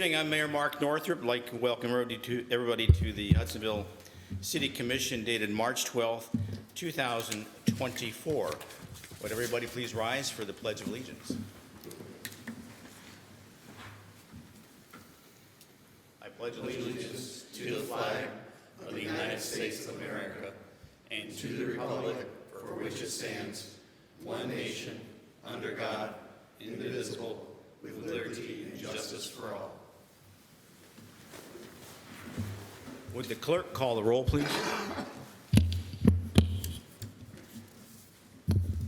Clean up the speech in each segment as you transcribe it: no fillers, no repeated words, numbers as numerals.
evening. I'm Mayor Mark Northrup. I'd like to welcome everybody to the Hudsonville City Commission dated March 12th, 2024. Would everybody please rise for the Pledge of Allegiance? I pledge allegiance To the flag of the United States of America and to the republic for which it stands, one nation, under God, indivisible, with liberty and justice for all. Would the clerk call the roll, please?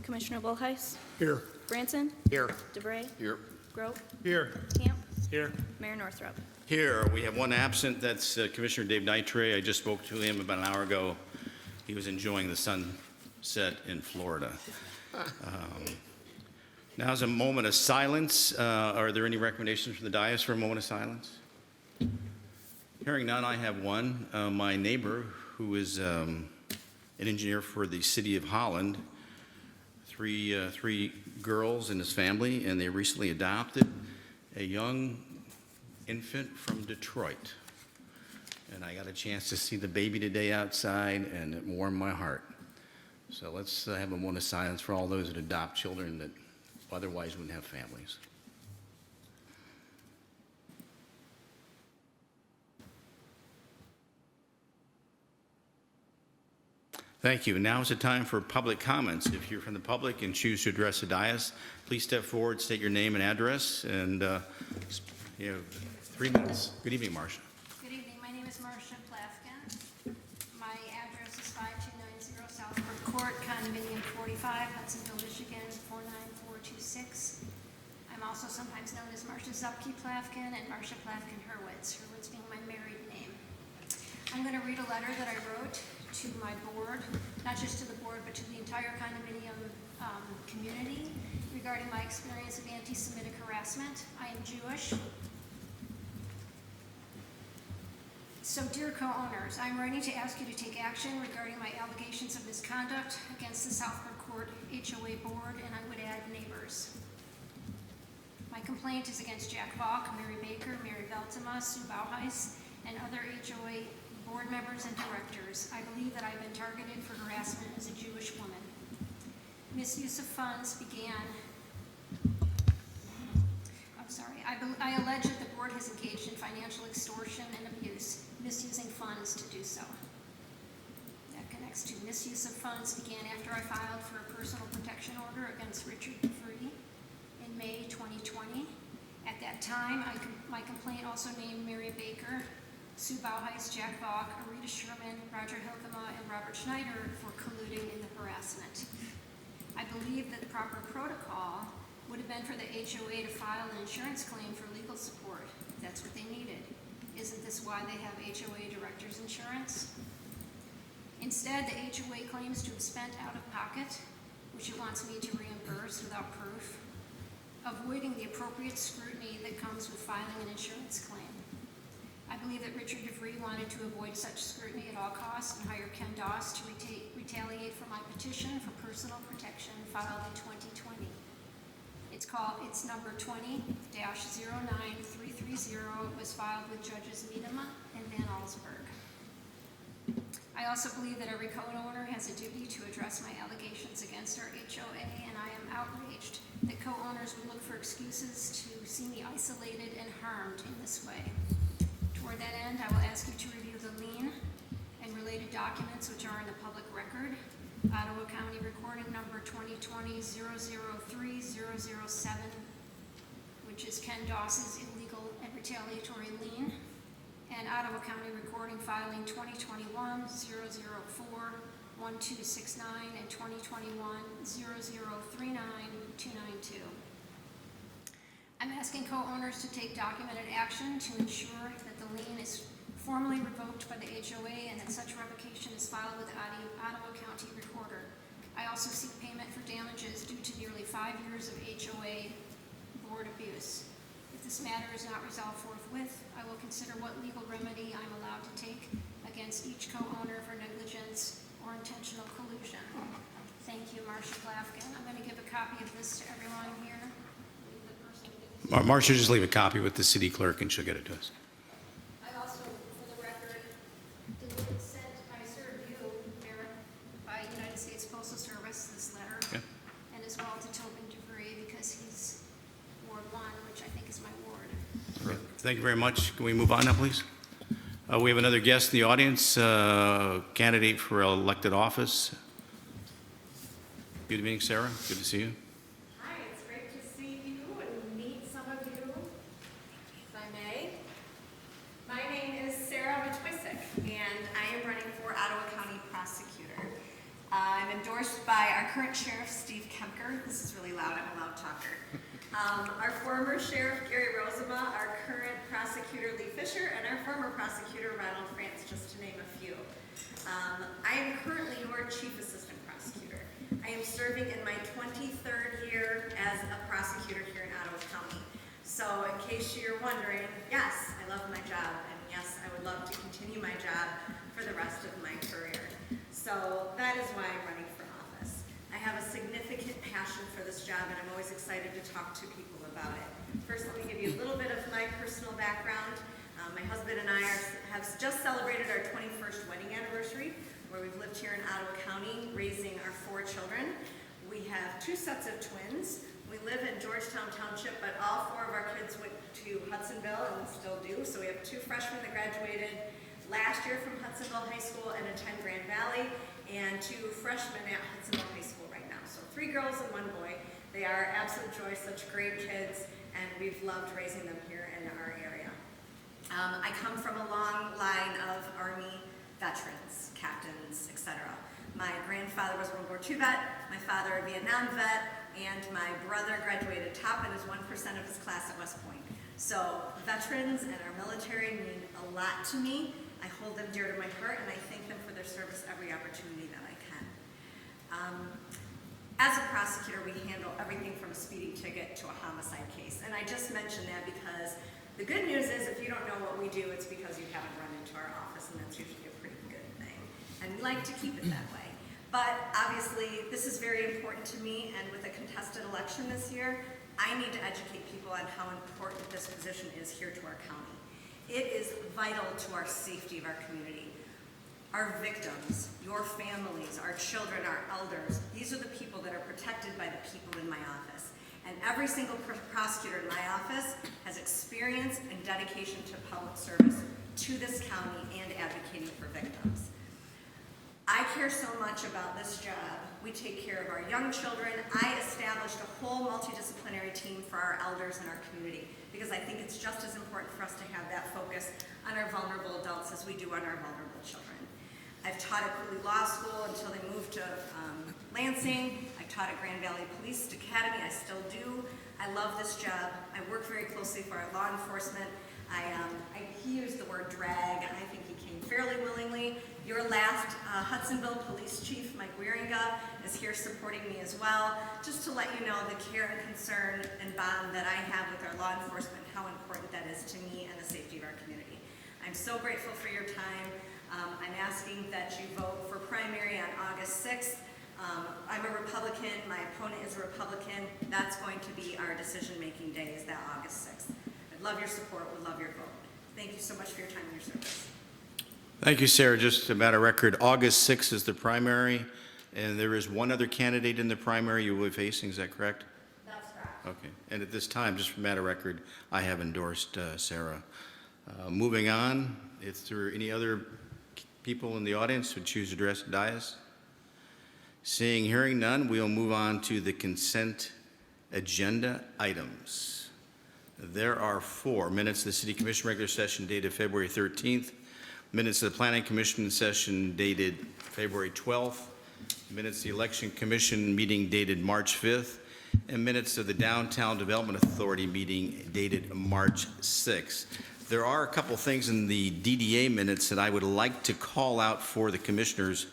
Commissioner Bullheis? Here. Branson? Here. DeBrey? Here. Grote? Here. Camp? Here. Mayor Northrup? Here, we have one absent. That's Commissioner Dave Nitre. I just spoke to him about an hour ago. He was enjoying the sunset in Florida. Now is a moment of silence. Are there any recommendations from the dais for a moment of silence? Hearing none, I have one. My neighbor, who is an engineer for the city of Holland, three girls in his family, and they recently adopted a young infant from Detroit. And I got a chance to see the baby today outside, and it warmed my heart. So let's have a moment of silence for all those that adopt children that otherwise wouldn't have families. Thank you. Now is the time for public comments. If you're from the public and choose to address the dais, please step forward, state your name and address, and you have 3 minutes. Good evening, Marcia. Good evening. My name is Marcia Plafkin. My address is 5290 Southport Court, Condominium 45, Hudsonville, Michigan 49426. I'm also sometimes known as Marcia Zupke Plafkin and Marcia Plafkin Hurwitz, Hurwitz being my married name. I'm going to read a letter that I wrote to my board, not just to the board, but to the entire condominium community regarding my experience of anti-Semitic harassment. I am Jewish. So, dear co-owners, I'm writing to ask you to take action regarding my allegations of misconduct against the Southport Court HOA board, and I would add neighbors. My complaint is against Jack Valk, Mary Baker, Mary Veltema, Sue Bauheis, and other HOA board members and directors. I believe that I've been targeted for harassment as a Jewish woman. Misuse of funds began. I allege that the board has engaged in financial extortion and abuse, misusing funds to do so. That connects to misuse of funds began after I filed for a personal protection order against Richard DeVree in May 2020. At that time, my complaint also named Mary Baker, Sue Bauheis, Jack Valk, Arita Sherman, Roger Hilkema, and Robert Schneider for colluding in the harassment. I believe that the proper protocol would have been for the HOA to file an insurance claim for legal support, if that's what they needed. Isn't this why they have HOA director's insurance? Instead, the HOA claims to have spent out of pocket, which it wants me to reimburse without proof, avoiding the appropriate scrutiny that comes with filing an insurance claim. I believe that Richard DeVree wanted to avoid such scrutiny at all costs and hired Ken Doss to retaliate for my petition for personal protection filed in 2020. It's number 20-09330. It was filed with Judges Miedema and Van Allsburg. I also believe that every co-owner has a duty to address my allegations against our HOA, and I am outraged that co-owners would look for excuses to see me isolated and harmed in this way. Toward that end, I will ask you to review the lien and related documents which are in the public record. Ottawa County Recording Number 2020-003-007, which is Ken Doss's illegal and retaliatory lien, and Ottawa County Recording Filing 2021-004-1269 and 2021-0039-292. I'm asking co-owners to take documented action to ensure that the lien is formally revoked by the HOA and that such revocation is filed with the Ottawa County Recorder. I also seek payment for damages due to nearly 5 years of HOA board abuse. If this matter is not resolved forthwith, I will consider what legal remedy I'm allowed to take against each co-owner for negligence or intentional collusion. Thank you, Marcia Plafkin. I'm going to give a copy of this to everyone here. Leave the person to get Marcia, just leave a copy with the city clerk and she'll get it to us. I also, for the record, I served you, Mayor, by United States Postal Service, this letter, Okay. and as well to Tobin DeVry, because he's Ward 1, which I think is my ward. Thank you very much. Can we move on now, please? We have another guest in the audience, candidate for elected office. Good evening, Sarah. Good to see you. Hi, it's great to see you and meet some of you, if I may. My name is Sarah Wojcicki, and I am running for Ottawa County Prosecutor. I'm endorsed by our current sheriff, Steve Kemker. This is really loud, I'm a loud talker. Our former sheriff, Gary Rosema, our current prosecutor, Lee Fisher, and our former prosecutor, Ronald France, just to name a few. I am currently your chief assistant prosecutor. I am serving in my 23rd year as a prosecutor here in Ottawa County. So in case you're wondering, yes, I love my job, and yes, I would love to continue my job for the rest of my career. So that is why I'm running for office. I have a significant passion for this job, and I'm always excited to talk to people about it. First, let me give you a little bit of my personal background. My husband and I have just celebrated our 21st wedding anniversary, where we've lived here in Ottawa County, raising our 4 children. We have 2 sets of twins. We live in Georgetown Township, but all 4 of our kids went to Hudsonville and still do. So we have 2 freshmen that graduated last year from Hudsonville High School and attend Grand Valley, and 2 freshmen at Hudsonville High School right now. So 3 girls and 1 boy. They are absolute joy, such great kids, and we've loved raising them here in our area. I come from a long line of Army veterans, captains, etc. My grandfather was a World War II vet, my father a Vietnam vet, and my brother graduated top in his 1% of his class at West Point. So veterans and our military mean a lot to me. I hold them dear to my heart, and I thank them for their service every opportunity that I can. As a prosecutor, we handle everything from a speeding ticket to a homicide case. And I just mentioned that because the good news is if you don't know what we do, it's because you haven't run into our office, and that's usually a pretty good thing. And we like to keep it that way. But obviously, this is very important to me, and with a contested election this year, I need to educate people on how important this position is here to our county. It is vital to our safety of our community. Our victims, your families, our children, our elders, these are the people that are protected by the people in my office. And every single prosecutor in my office has experience and dedication to public service to this county and advocating for victims. I care so much about this job. We take care of our young children. I established a whole multidisciplinary team for our elders in our community because I think it's just as important for us to have that focus on our vulnerable adults as we do on our vulnerable children. I've taught at Cooley Law School until they moved to Lansing. I taught at Grand Valley Police Academy. I still do. I love this job. I work very closely for our law enforcement. He used the word drag. I think he came fairly willingly. Your last Hudsonville Police Chief, Mike Wieringa, is here supporting me as well, just to let you know the care and concern and bond that I have with our law enforcement, how important that is to me and the safety of our community. I'm so grateful for your time. I'm asking that you vote for primary on August 6th. I'm a Republican, my opponent is a Republican. That's going to be our decision-making day, is that August 6th. I'd love your support, would love your vote. Thank you so much for your time and your service. Thank you, Sarah. Just a matter of record, August 6th is the primary, and there is one other candidate in the primary you will be facing, is that correct? That's correct. Okay. And at this time, just for matter of record, I have endorsed Sarah. Moving on, if there are any other people in the audience who choose to address the dais? Seeing, hearing none, we'll move on to the consent agenda items. There are 4 minutes of the City Commission regular session dated February 13th, minutes of the Planning Commission session dated February 12th, minutes of the Election Commission meeting dated March 5th, and minutes of the Downtown Development Authority meeting dated March 6th. There are a couple things in the DDA minutes that I would like to call out for the commissioners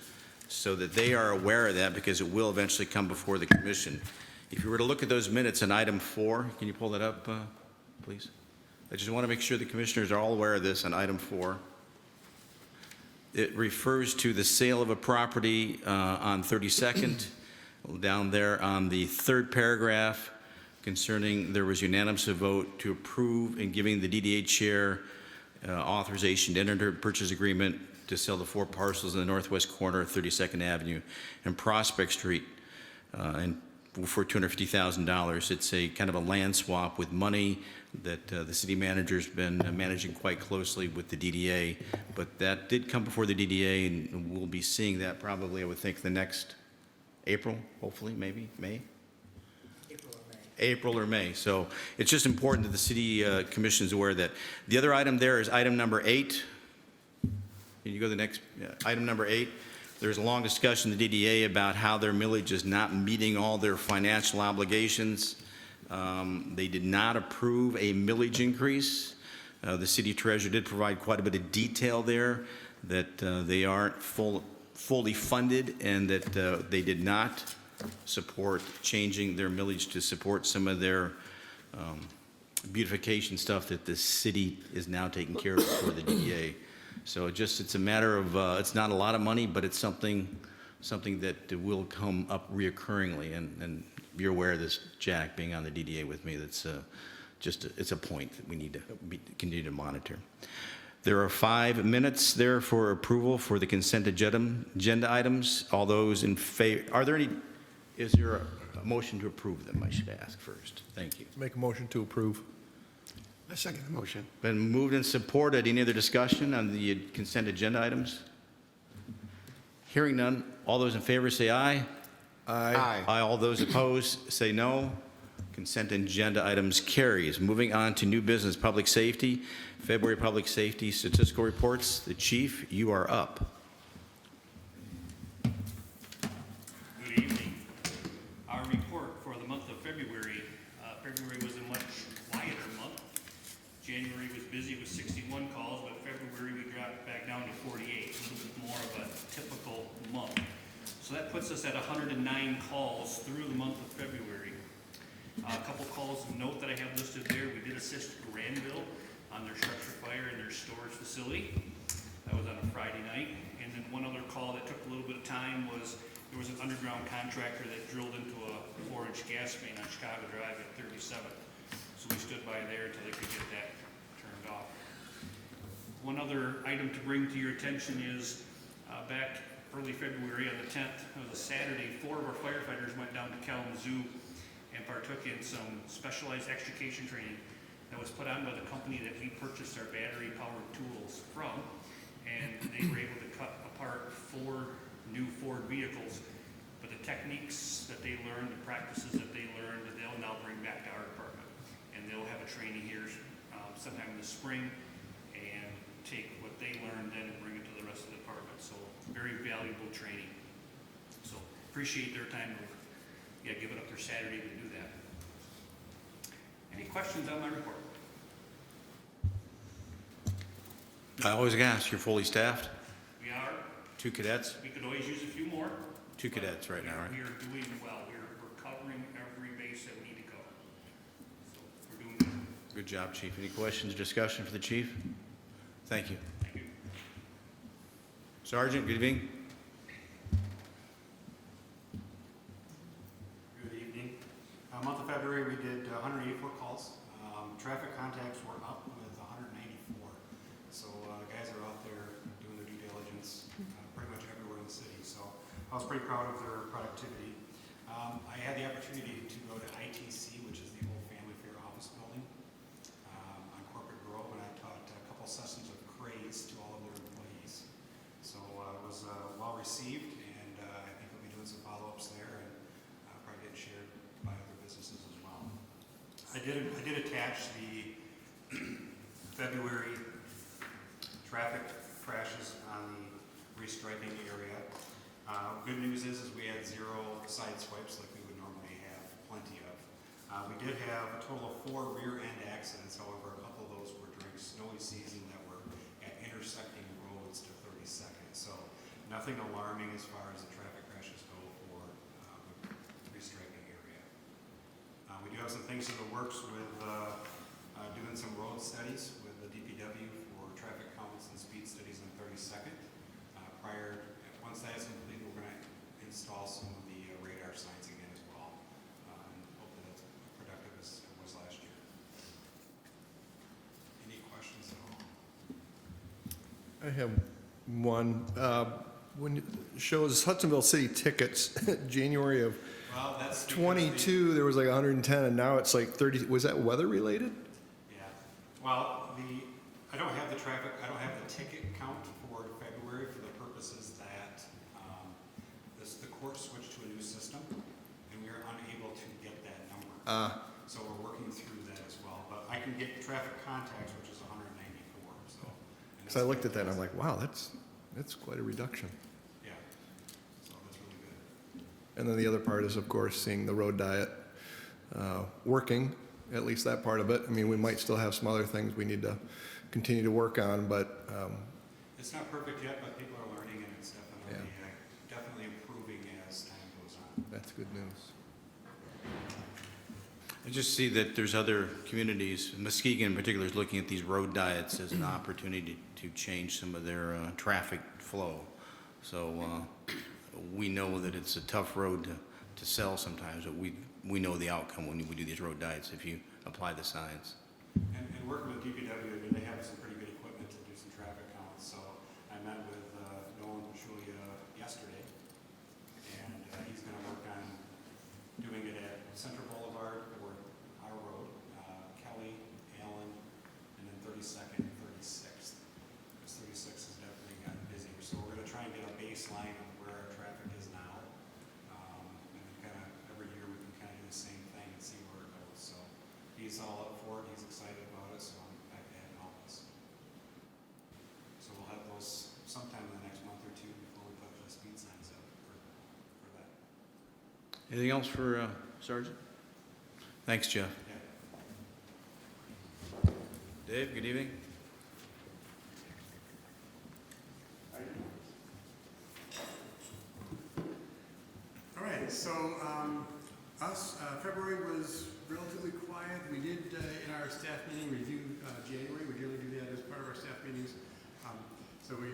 so that they are aware of that, because it will eventually come before the commission. If you were to look at those minutes in item 4, can you pull that up, please? I just want to make sure the commissioners are all aware of this on item 4. It refers to the sale of a property on 32nd, down there on the 3rd paragraph. concerning, there was unanimous vote to approve and giving the DDA chair authorization to enter into a purchase agreement to sell the 4 parcels in the northwest corner of 32nd Avenue and Prospect Street and for $250,000. It's a kind of a land swap with money that the city manager's been managing quite closely with the DDA, but that did come before the DDA, and we'll be seeing that probably, I would think, the next April, hopefully, maybe, May? April or May. So it's just important that the city commission is aware of that. The other item there is item number 8. Can you go to the next, item number 8? There's a long discussion in the DDA about how their millage is not meeting all their financial obligations. They did not approve a millage increase. The city treasurer did provide quite a bit of detail there that they aren't fully funded and that they did not support changing their millage to support some of their beautification stuff that the city is now taking care of for the DDA. So it's a matter of, it's not a lot of money, but it's something that will come up reoccurringly. And you're aware of this, Jack, being on the DDA with me, that's it's a point that we need to continue to monitor. There are 5 minutes there for approval for the consent agenda items. All those in favor, is there a motion to approve them, I should ask first? Thank you. Make a motion to approve. I second the motion. Been moved and supported. Any other discussion on the consent agenda items? Hearing none. All those in favor say aye. Aye. Aye. All those opposed say no. Consent agenda items carries. Moving on to new business, public safety. February public safety statistical reports. The chief, you are up. Good evening. Our report for the month of February. February was a much quieter month. January was busy with 61 calls, but February we dropped back down to 48, a little bit more of a typical month. So that puts us at 109 calls through the month of February. A couple calls of note that I have listed there. We did assist Granville on their structure fire in their storage facility. That was on a Friday night. And then one other call that took a little bit of time was there was an underground contractor that drilled into a 4-inch gas main on Chicago Drive at 37th. So we stood by there until they could get that turned off. One other item to bring to your attention is back early February on the 10th, it was a Saturday, 4 of our firefighters went down to Kalamazoo and partook in some specialized extrication training that was put on by the company that we purchased our battery-powered tools from, and they were able to cut apart 4 new Ford vehicles. But the techniques that they learned, the practices that they learned, they'll now bring back to our department, and they'll have a training here sometime in the spring and take what they learned then and bring it to the rest of the department. So very valuable training. So appreciate their time to give it up their Saturday to do that. Any questions on my report? I always ask, you're fully staffed? We are. 2 cadets? We could always use a few more. 2 cadets right now, right? We are doing well. We're covering every base that we need to cover. So we're doing good. Good job, Chief. Any questions or discussion for the chief? Thank you. Thank you. Sergeant, good evening. Good evening. Month of February, we did 184 calls. Traffic contacts were up with 194. So guys are out there doing their due diligence pretty much everywhere in the city. So I was pretty proud of their productivity. I had the opportunity to go to ITC, which is the old Family Fair office building on Corporate Grove, and I taught a couple sessions of craze to all of their employees. So it was well received, and I think we'll be doing some follow-ups there and probably getting shared by other businesses as well. I did attach the February traffic crashes on the restriping area. Good news is we had 0 side swipes like we would normally have plenty of. We did have a total of 4 rear end accidents, however, a couple of those were during snowy season that were at intersecting roads to 32nd. So nothing alarming as far as the traffic crashes go for the restriping area. We do have some things in the works with doing some road studies with the DPW for traffic counts and speed studies on 32nd. Once that is complete, we're going to install some of the radar signs again as well. And hopefully that's a productive I have one. When it shows Hudsonville city tickets, January of Well, that's because 22, there was like 110, and now it's like 30. Was that weather related? Yeah, well, I don't have the traffic, I don't have the ticket count for February for the purposes that the court switched to a new system, and we are unable to get that number. So we're working through that as well, but I can get traffic contacts, which is 194, so. and Because I looked at that and I'm fantastic. like, wow, that's quite a reduction. Yeah, so that's really good. And then the other part is, of course, seeing the road diet working, at least that part of it. I mean, we might still have some other things we need to continue to work on, but It's not perfect yet, but people are learning, and it's definitely improving as time goes on. that's good news. I just see that there's other communities, Muskegon in particular is looking at these road diets as an opportunity to change some of their traffic flow. So we know that it's a tough road to sell sometimes, but we know the outcome when we do these road diets if you apply the signs. And working with DPW, they have some pretty good equipment to do some traffic counts, so I met with Nolan Julia yesterday, and he's gonna work on doing it at Central Boulevard, or our road, Kelly, Allen, and then 32nd and 36th. Because 36 has definitely gotten busier, so we're gonna try and get a baseline of where our traffic is now. And then kinda, every year we can kinda do the same thing and see where it goes, so he's all up for it, he's excited about it, so I'm happy to have him help us. So we'll have those sometime in the next month or two before we put the speed signs up for that. Anything else for Sergeant? Thanks, Jeff. Yeah. Dave, good evening. All right, so February was relatively quiet. We did, in our staff meeting, review January. We generally do that as part of our staff meetings. So we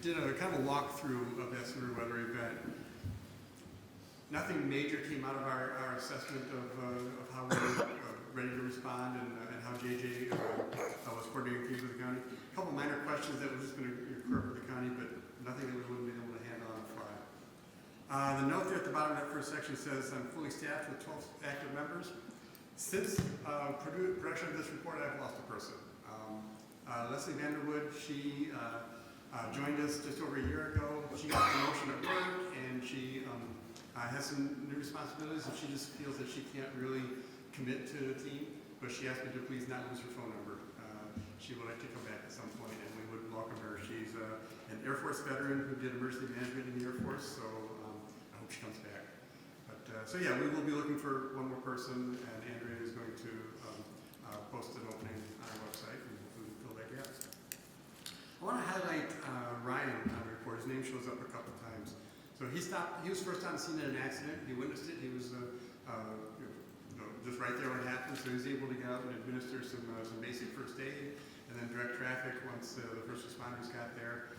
did a kind of a walkthrough of that severe weather event. Nothing major came out of our assessment of how we were ready to respond and how JJ was coordinating things with the county. A couple minor questions that were just going to occur with the county, but nothing that we wouldn't be able to handle on the fly. The note there at the bottom of that first section says, I'm fully staffed with 12 active members. Since production of this report, I've lost a person. Leslie Vanderwood, she joined us just over a year ago. She got a promotion at work, and she has some new responsibilities, and she just feels that she can't really commit to the team, but she asked me to please not lose her phone number. She would like to come back at some point, and we would welcome her. She's an Air Force veteran who did emergency management in the Air Force, so I hope she comes back. But so yeah, we will be looking for one more person, and Andrea is going to post an opening on our website, and hopefully we'll fill that gap. I want to highlight Ryan on the report. His name shows up a couple times. So he was first on scene at an accident. He witnessed it. He was just right there when it happened. So he was able to get out and administer some basic first aid and then direct traffic once the first responders got there.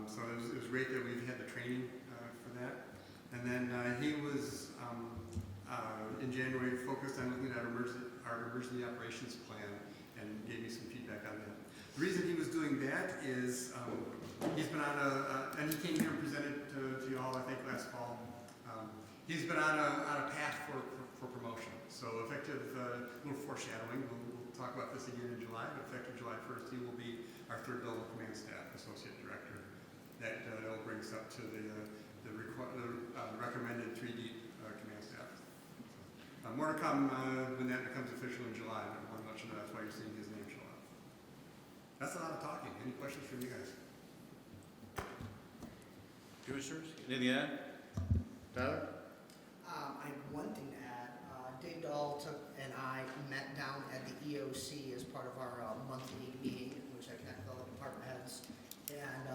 So it was great that we've had the training for that. And then he was, in January, focused on looking at our emergency operations plan and gave me some feedback on that. The reason he was doing that is he's been on and he came here and presented to you all, I think, last fall. He's been on a path for promotion. So effective, a little foreshadowing, we'll talk about this again in July, but effective July 1st, he will be our third level command staff associate director. That'll bring us up to the recommended 3D command staff. More to come when that becomes official in July. I want to let you know that's why you're seeing his name show up. That's a lot of talking. Any questions from you guys? Commissioners, anything to add? Tyler? I have one thing to add. Dave Dahl and I met down at the EOC as part of our monthly meeting, in which I connected all the department heads. And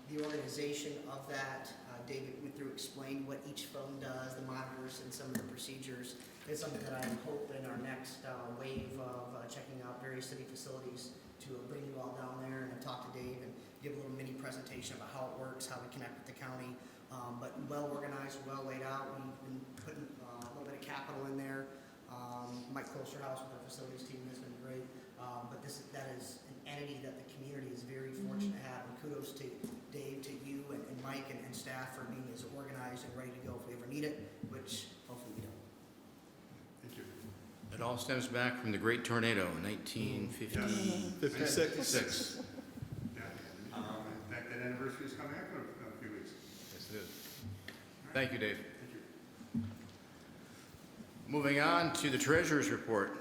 the organization of that, David went through, explained what each phone does, the monitors, and some of the procedures. It's something that I hope in our next wave of checking out various city facilities to bring you all down there and talk to Dave and give a little mini presentation about how it works, how we connect with the county. But well organized, well laid out. We've been putting a little bit of capital in there. Mike Klosterhouse with our facilities team has been great. But that is an entity that the community is very fortunate to have, and kudos to staff for being as organized and ready to go if we ever need it, which hopefully we don't. Thank you. It all stems back from the Great Tornado in 1956. 56. Yeah. In fact, that anniversary is coming up in a few weeks. Yes, it is. Thank you, Dave. Thank you. Moving on to the treasurer's report.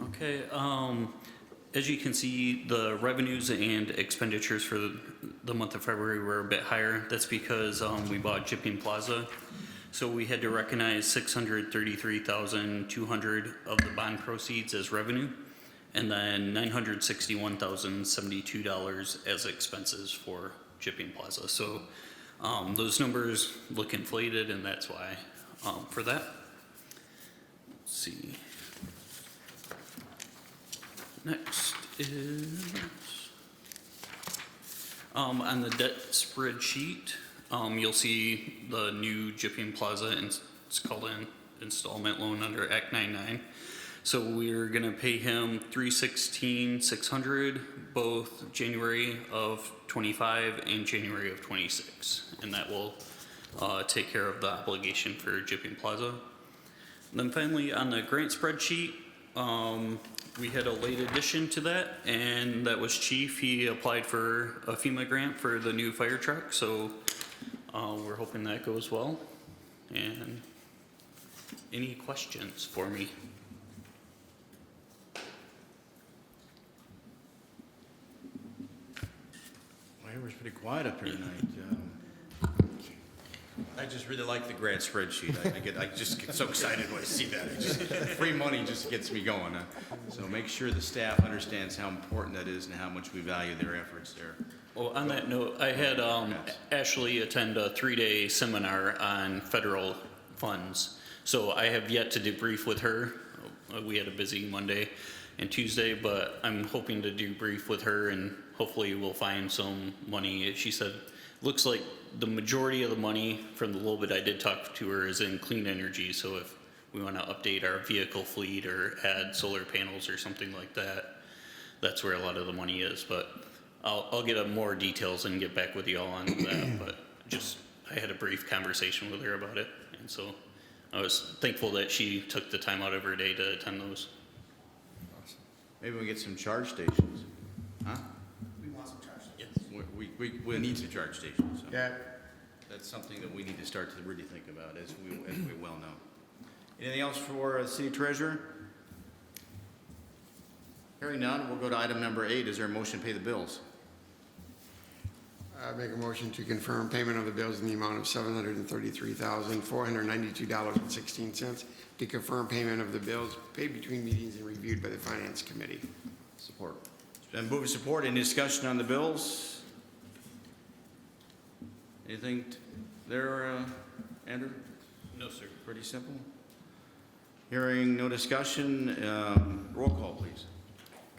Okay, as you can see, the revenues and expenditures for the month of February were a bit higher. That's because we bought Jipping Plaza. So we had to recognize $633,200 of the bond proceeds as revenue, and then $961,072 as expenses for Jipping Plaza. So those numbers look inflated, and that's why for that. Let's see. Next is, on the debt spreadsheet, you'll see the new Jipping Plaza, and it's called an installment loan under Act 99. So we're gonna pay him $316,600 both January of 25 and January of 26, and that will take care of the obligation for Jipping Plaza. And then finally, on the grant spreadsheet, we had a late addition to that, and that was Chief. He applied for a FEMA grant for the new fire truck, so we're hoping that goes well. And any questions for me? Well, it was pretty quiet up here tonight. I just really like the grant spreadsheet. I just get so excited when I see that. Free money just gets me going. So make sure the staff understands how important that is and how much we value their efforts there. Well, on that note, I had Ashley attend a 3-day seminar on federal funds. So I have yet to debrief with her. We had a busy Monday and Tuesday, but I'm hoping to debrief with her, and hopefully we'll find some money. She said, looks like the majority of the money from the little bit I did talk to her is in clean energy. So if we want to update our vehicle fleet or add solar panels or something like that, that's where a lot of the money is. But I'll get more details and get back with you all on that. But I had a brief conversation with her about it, and so I was thankful that she took the time out of her day to attend those. Maybe we get some charge stations, huh? We want some charge stations. We need some charge stations. So Yeah. that's something that we need to start to really think about, as we well know. Anything else for city treasurer? Hearing none, we'll go to item number 8. Is there a motion to pay the bills? I make a motion to confirm payment of the bills in the amount of $733,492.16, to confirm payment of the bills paid between meetings and reviewed by the Finance Committee. Support. It's been moved and support. Any discussion on the bills? Anything there, Andrew? No, sir. Pretty simple. Hearing no discussion, roll call, please.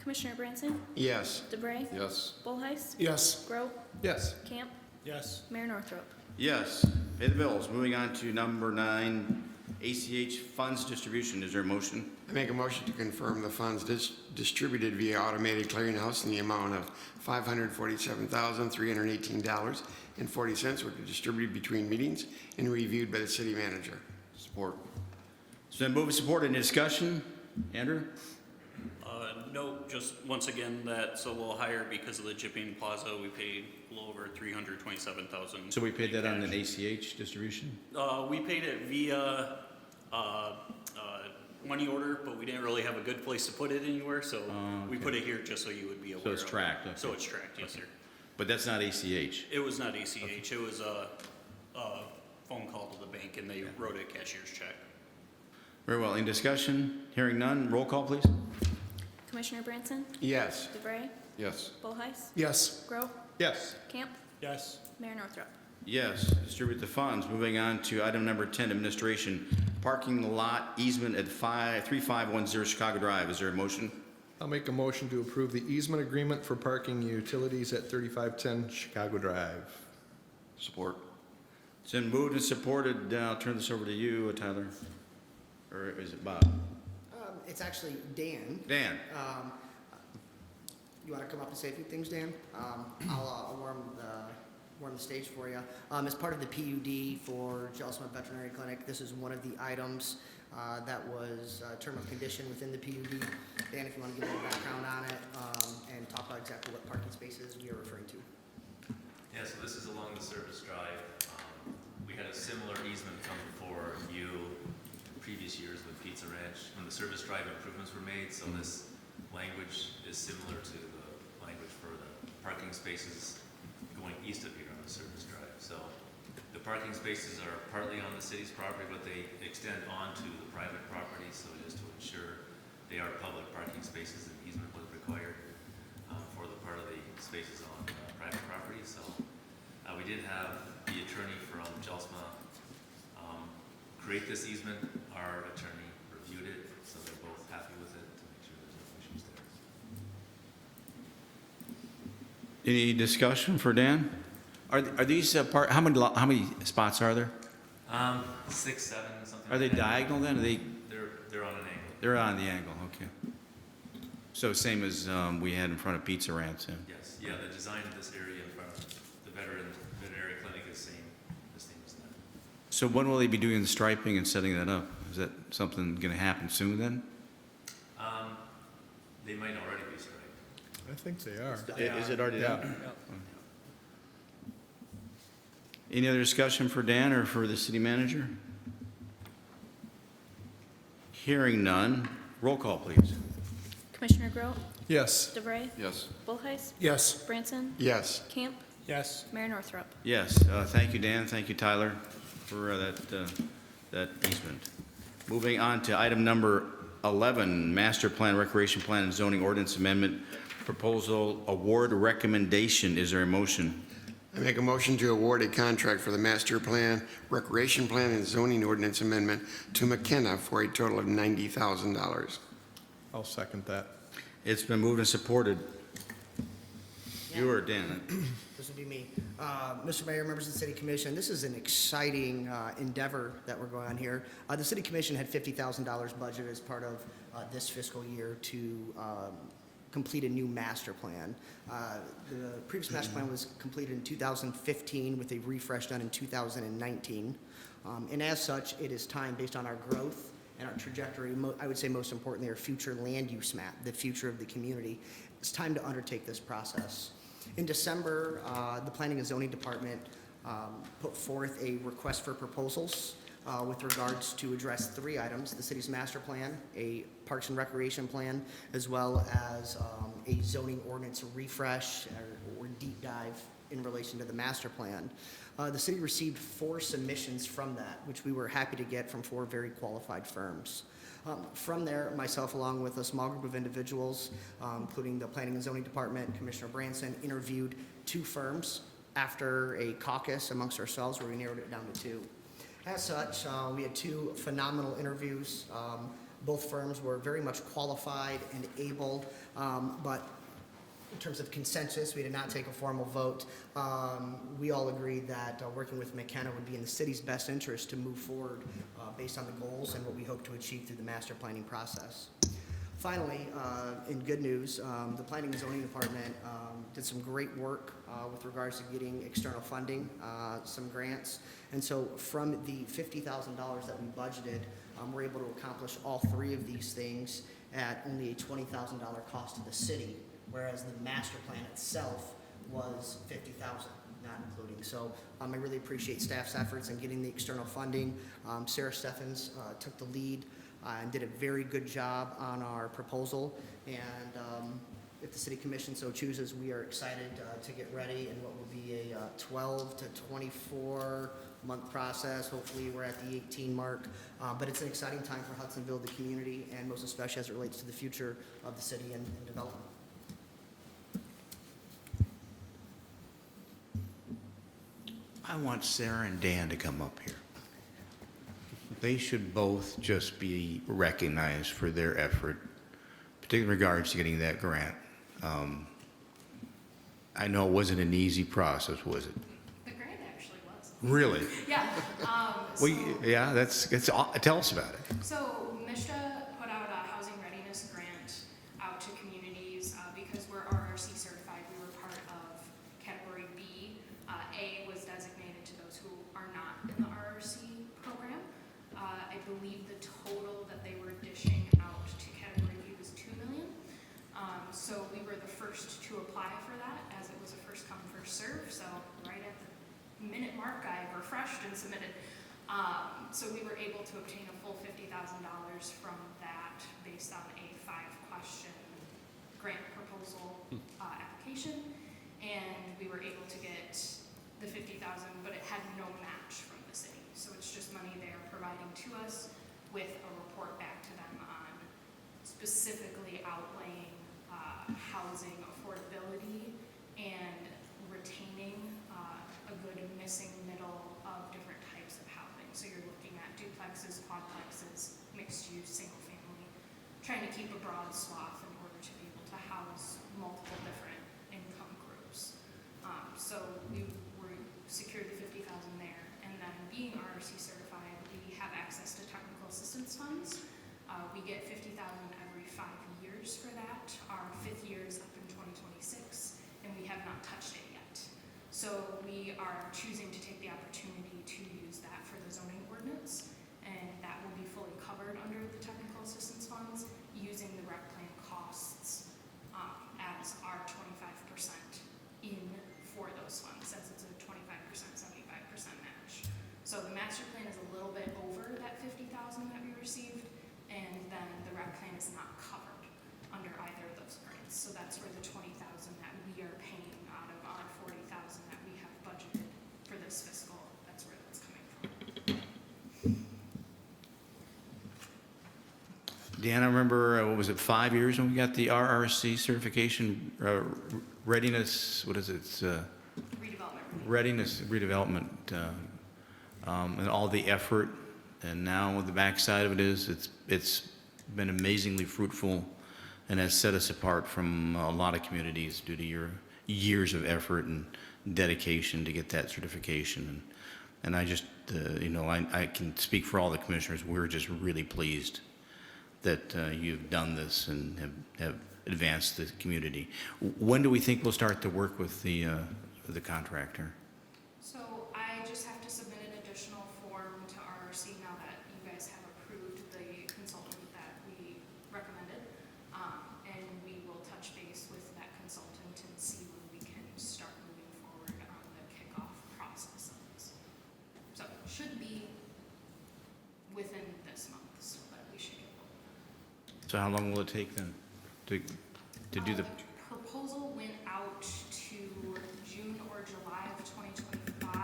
Commissioner Branson? Yes. DeBrey? Yes. Bullheis? Yes. Grow? Yes. Camp? Yes. Mayor Northrop? Yes, pay the bills. Moving on to number 9, ACH funds distribution. Is there a motion? I make a motion to confirm the funds distributed via automated clearinghouse in the amount of $547,318.40, which are distributed between meetings and reviewed by the city manager. Support. It's been moved and supported. Any discussion? Andrew? No, just once again, that's a little higher because of the Jipping Plaza. We paid a little over $327,000. So we paid that on in an cash. ACH distribution? We paid it via money order, but we didn't really have a good place to put it anywhere, so we put it here just so you would be aware. So it's of it. tracked, okay. So it's tracked, yes, sir. But that's not ACH. It was not ACH. It was a phone call to the bank, and they wrote a cashier's check. Very well. Any discussion? Hearing none, roll call, please. Commissioner Branson? Yes. DeBrey? Yes. Bullheis? Yes. Grow? Yes. Camp? Yes. Mayor Northrop? Yes, distribute the funds. Moving on to item number 10, administration. Parking lot easement at 3510 Chicago Drive. Is there a motion? I'll make a motion to approve the easement agreement for parking utilities at 3510 Chicago Drive. Support. It's been moved and supported. I'll turn this over to you, Tyler. Or is it Bob? It's actually Dan. Dan? You want to come up and say a few things, Dan? I'll warm warm the stage for you. As part of the PUD for Jellsma Veterinary Clinic, this is one of the items that was a term of condition within the PUD. Dan, if you want to give a little background on it and talk about exactly what parking spaces we are referring to. Yeah, so this is along the service drive. We had a similar easement come before you previous years with Pizza Ranch when the service drive improvements were made. So this language is similar to the language for the parking spaces going east of here on the service drive. So the parking spaces are partly on the city's property, but they extend onto the private property. So just to ensure they are public parking spaces, an easement was required for the part of the spaces on private property. So we did have the attorney from Jelsma create this easement. Our attorney reviewed it, so they're both happy with it to make sure there's no issues there. Any discussion for Dan? Are these how many spots are there? 6, 7, something. Are they like that. diagonal then? Are they? They're on an angle. They're on the angle. Okay. So same as we had in front of Pizza Ranch. Yeah. Yes, yeah. The design of this area in front of the veterinary clinic is same as that. So when will they be doing the striping and setting that up? Is that something going to happen soon then? They might already be striped. I think they are. Is it already Yeah. done? Any other discussion for Dan or for the city manager? Hearing none. Roll call, please. Commissioner Grote, Yes. DeVray, Yes. Bullheis, Yes. Branson, Yes. Camp, Yes. Mayor Northrup. Yes, thank you, Dan. Thank you, Tyler, for that easement. Moving on to item number 11, Master Plan, Recreation Plan, and Zoning Ordinance Amendment Proposal Award Recommendation. Is there a motion? I make a motion to award a contract for the master plan, recreation plan, and zoning ordinance amendment to McKenna for a total of $90,000. I'll second that. It's been moved and supported. You or Dan? This would be me. Mr. Mayor, members of the City Commission, this is an exciting endeavor that we're going on here. The City Commission had $50,000 budget as part of this fiscal year to complete a new master plan. The previous master plan was completed in 2015 with a refresh done in 2019. And as such, it is time, based on our growth and our trajectory, I would say most importantly, our future land use map, the future of the community, it's time to undertake this process. In December, the Planning and Zoning Department put forth a request for proposals with regards to address 3 items: the city's master plan, a parks and recreation plan, as well as a zoning ordinance refresh or deep dive in relation to the master plan. The city received 4 submissions from that, which we were happy to get from 4 very qualified firms. From there, myself, along with a small group of individuals, including the Planning and Zoning Department, Commissioner Branson, interviewed 2 firms after a caucus amongst ourselves where we narrowed it down to 2. As such, we had 2 phenomenal interviews. Both firms were very much qualified and able, but in terms of consensus, we did not take a formal vote. We all agreed that working with McKenna would be in the city's best interest to move forward based on the goals and what we hope to achieve through the master planning process. Finally, in good news, the Planning and Zoning Department did some great work with regards to getting external funding, some grants. And so from the $50,000 that we budgeted, we're able to accomplish all 3 of these things at only a $20,000 cost to the city, whereas the master plan itself was $50,000, not including. So I really appreciate staff's efforts in getting the external funding. Sarah Steffens took the lead and did a very good job on our proposal. And if the City Commission so chooses, we are excited to get ready in what will be a 12 to 24 month process. Hopefully we're at the 18 mark, but it's an exciting time for Hudsonville, the community, and most especially as it relates to the future of the city and development. I want Sarah and Dan to come up here. They should both just be recognized for their effort, particularly in regards to getting that grant. I know it wasn't an easy process, was it? The grant actually was. Really? Yeah. Yeah, tell us about it. So MISHDA put out a housing readiness grant out to communities because we're RRC certified. We were part of category B. A been submitted. So we were able to obtain a full $50,000 from that based on a 5-question grant proposal application. And we were able to get the $50,000, but it had no match from the city. So it's just money they are providing to us with a report back to them on specifically outlaying housing affordability and retaining a good missing middle of different types of housing. So you're looking at duplexes, quadplexes, mixed use, single family, trying to keep a broad swath in order to be able to house multiple different income groups. So we secured the $50,000 there, and then being RRC certified, we have access to technical assistance funds. We get $50,000 every 5 years for that. Our 5th year is up in 2026, and we have not touched it yet. So we are choosing to take the opportunity to use that for the zoning ordinance, and that will be fully covered under the technical assistance funds using the rec plan costs as our 25% in for those funds, since it's a 25%, 75% match. So the master plan is a little bit over that $50,000 that we received, and then the rec plan is not covered under either of those grants. So that's where the $20,000 that we are paying out of our $40,000 that we have budgeted for this fiscal, that's where that's coming from. Dan, I remember, what was it, 5 years when we got the RRC certification, readiness, what is it? Readiness, redevelopment, and all the effort. And now the backside of it is, it's been amazingly fruitful and has set us apart from a lot of communities due to your years of effort and dedication to get that certification. And I just, I can speak for all the commissioners. We're just really pleased that you've done this and have advanced the community. When do we think we'll start to work with the contractor? So I just have to submit an additional form to RRC now that you guys have approved the consultant that we recommended. And we will touch base with that consultant and see when we can start moving forward on the kickoff process of this. So it should be within this month, so that we should get going. So how long will it take then to do the? Proposal went out to June or July of 2025,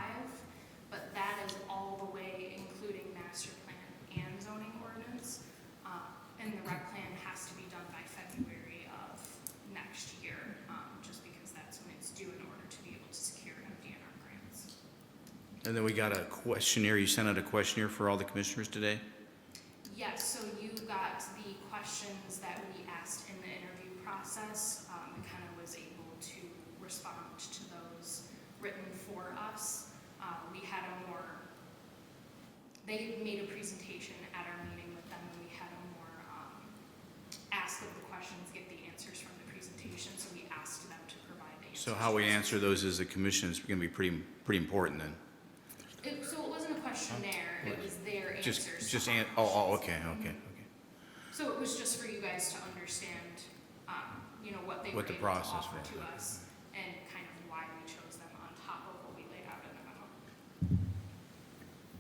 but that is all the way including master plan and zoning ordinance. And the rec plan has to be done by February of next year, just because that's when it's due in order to be able to secure MDNR grants. And then we got a questionnaire. You sent out a questionnaire for all the commissioners today? Yes, so you got the questions that we asked in the interview process. And kind of was able to respond to those written for us. We had they made a presentation at our meeting with them, and we had a more ask of the questions, get the answers from the presentation, so we asked them to provide the answers. So how we answer those as a commission is going to be pretty important then? So it wasn't a questionnaire, it was their answers. Okay. So it was just for you guys to understand, what they were What the able to process offer was, to okay. us, and kind of why we chose them on top of what we laid out in the memo.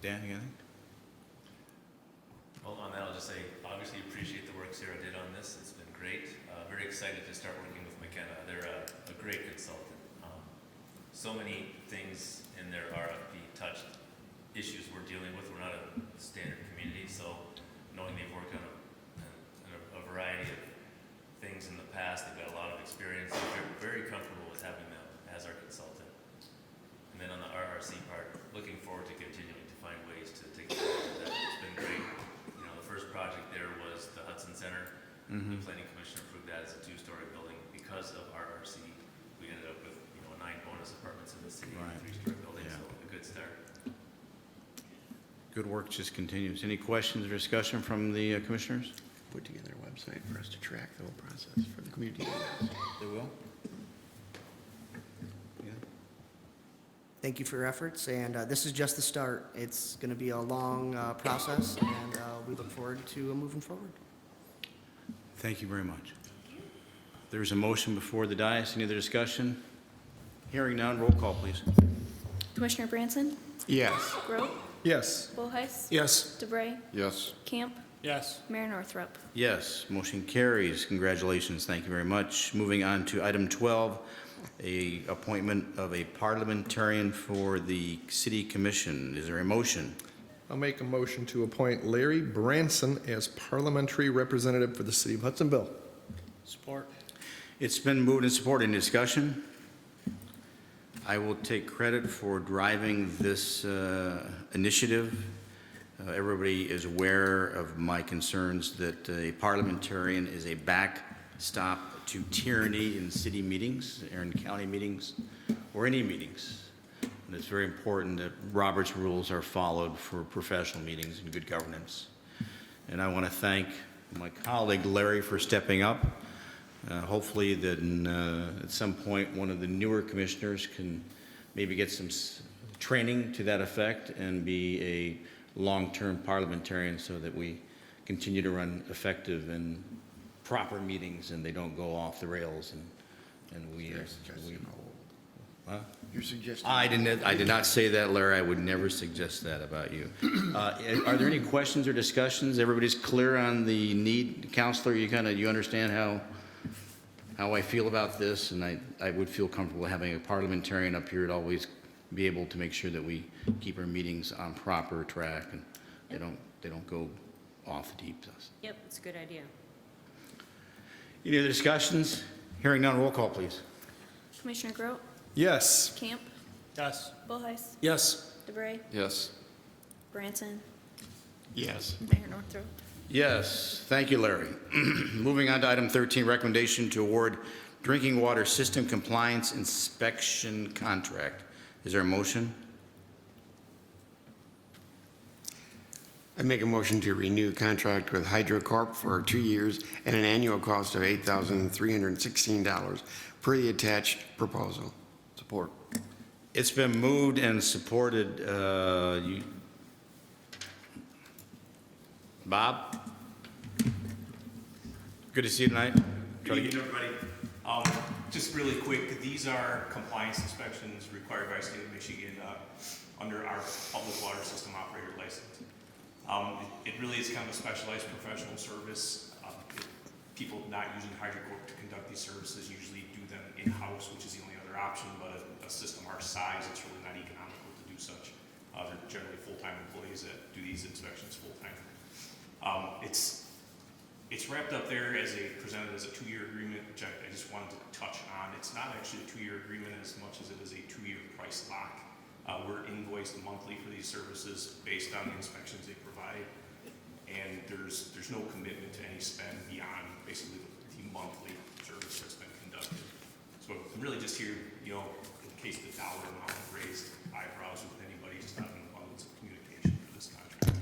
Dan, you got anything? Well, on that, I'll just say, obviously appreciate the work Sarah did on this. It's been great. Very excited to start working with McKenna. They're a great consultant. So many things in their RFP touched issues we're dealing with. We're not a standard community, so knowing they've worked on a variety of things in the past, they've got a lot of experience. We're very comfortable with having them as our consultant. And then on the RRC part, looking forward to continuing to find ways to take advantage of that. It's been great. The first project there was the Hudson Center. The Planning Commission approved that as a 2-story building. Because of RRC, we ended up with 9 bonus apartments in the city, and a 3-story building, so a good start. Good work just continues. Any questions or discussion from the commissioners? Put together a website for us to track the whole process for the community. They will. Thank you for your efforts, and this is just the start. It's going to be a long process, and we look forward to moving forward. Thank you very much. There's a motion before the dais. Any other discussion? Hearing none, roll call, please. Commissioner Branson, Yes. Grote, Yes. Bullheis, Yes. DeBrey, Yes. Camp, Yes. Mayor Northrup. Yes, motion carries. Congratulations. Thank you very much. Moving on to item 12, a appointment of a parliamentarian for the city commission. Is there a motion? I'll make a motion to appoint Larry Branson as parliamentary representative for the city of Hudsonville. Support. It's been moved and supported. Any discussion? I will take credit for driving this initiative. Everybody is aware of my concerns that a parliamentarian is a backstop to tyranny in city meetings, or in county meetings, or any meetings. And it's very important that Robert's rules are followed for professional meetings and good governance. And I want to thank my colleague Larry for stepping up. Hopefully that at some point, one of the newer commissioners can maybe get some training to that effect and be a long-term parliamentarian so that we continue to run effective and proper meetings and they don't go off the rails and we huh? You're suggesting? I did not say that, Larry. I would never suggest that about you. Are there any questions or discussions? Everybody's clear on the need, Counselor? You understand how I feel about this, and I would feel comfortable having a parliamentarian up here to always be able to make sure that we keep our meetings on proper track and they don't go off the deep. Yep, it's a good idea. Any other discussions? Hearing none, roll call, please. Commissioner Grote, Yes. Camp, Yes. Bullheis, Yes. DeBrey, Yes. Branson, Yes. Mayor Northrup. Yes, thank you, Larry. Moving on to item 13, recommendation to award drinking water system compliance inspection contract. Is there a motion? I make a motion to renew contract with HydroCorp for 2 years at an annual cost of $8,316 per the attached proposal. Support. It's been moved and supported. Bob? Good to see you tonight. Good evening, everybody. Just really quick, these are compliance inspections required by the state of Michigan under our public water system operator license. It really is kind of a specialized professional service. People not using HydroCorp to conduct these services usually do them in-house, which is the only other option, but a system our size, it's really not economical to do such. They're generally full-time employees that do these inspections full-time. It's wrapped up there presented as a 2-year agreement, which I just wanted to touch on. It's not actually a 2-year agreement as much as it is a 2-year price lock. We're invoiced monthly for these services based on the inspections they provide, and there's no commitment to any spend beyond basically the monthly service that's been conducted. So I'm really just here, in case the dollar amount raised eyebrows with anybody, just out of an abundance of communication for this contract.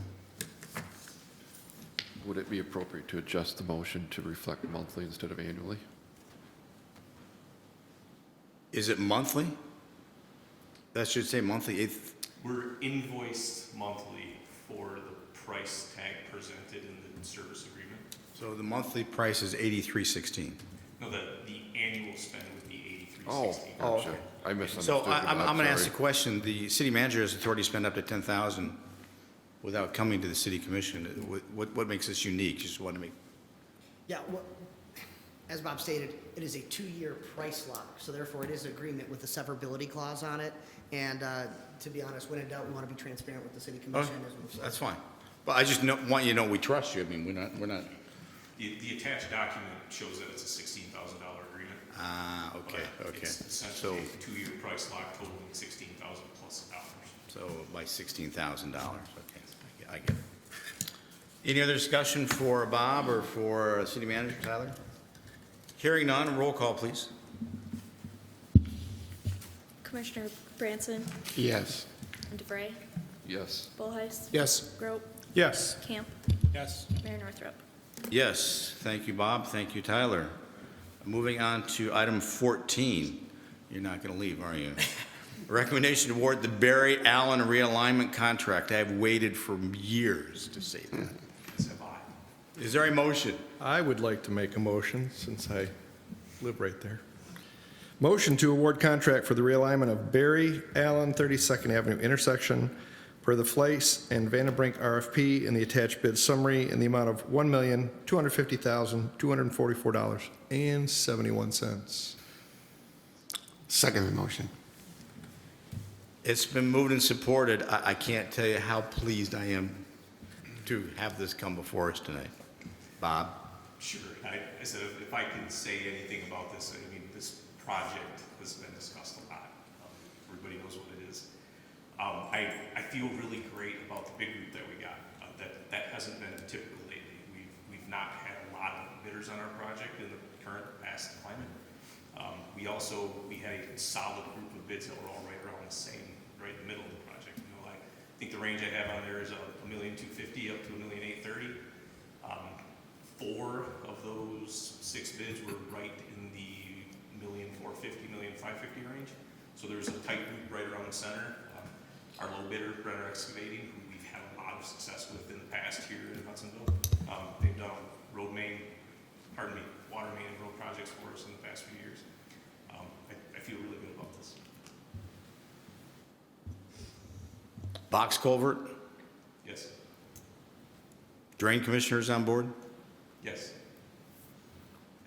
Would it be appropriate to adjust the motion to reflect monthly instead of annually? Is it monthly? That should say monthly. We're invoiced monthly for the price tag presented in the service agreement. So the monthly price is $83.16. No, the annual spend would be Oh, $83.16. gotcha. I misunderstood. So I'm going to ask the sorry. question. The city manager has authority to spend up to $10,000 without coming to the city commission. What makes this unique? Just want to make. Yeah, well, as Bob stated, it is a 2-year price lock, so therefore it is an agreement with a severability clause on it. And to be honest, when in doubt, we want to be transparent with the city commission. as we move forward. That's fine. But I just want you to know we trust you. I mean, we're not. The attached document shows that it's a $16,000 agreement. Ah, okay, but okay. It's essentially a 2-year price lock totaling $16,000 plus dollars. So by $16,000. Okay, I get it. Any other discussion for Bob or for city manager Tyler? Hearing none, roll call, please. Commissioner Branson, Yes. DeBrey, Yes. Bullheis, Yes. Grote, Yes. Camp, Yes. Mayor Northrup. Yes, thank you, Bob. Thank you, Tyler. Moving on to item 14. You're not going to leave, are you? Recommendation to award the Barry Allen realignment contract. I have waited for years to say that. Is there a motion? I would like to make a motion, since I live right there. Motion to award contract for the realignment of Berry Allen 32nd Avenue intersection per the Fleiss and Vandenbrink RFP in the attached bid summary in the amount of $1,250,244.71. Second the motion. It's been moved and supported. I can't tell you how pleased I am to have this come before us tonight. Bob? Sure. I said if I can say anything about this, I mean, this project has been discussed a lot. Everybody knows what it is. I feel really great about the big group that we got. That hasn't been typical lately. We've not had a lot of bidders on our project in the current past climate. We had a solid group of bids that were all right around the same, right in the middle of the project. You know, I think the range I have on there is $1,250,000 up to $1,830,000. 4 of those 6 bids were right in the $1,450,000, $1,550,000 range. So there's a tight group right around the center. Our low bidder, Brenner Excavating, who we've had a lot of success with in the past here in Hudsonville. They've done water main and road projects for us in the past few years. I feel really good about this. Box culvert? Yes. Drain commissioners on board? Yes.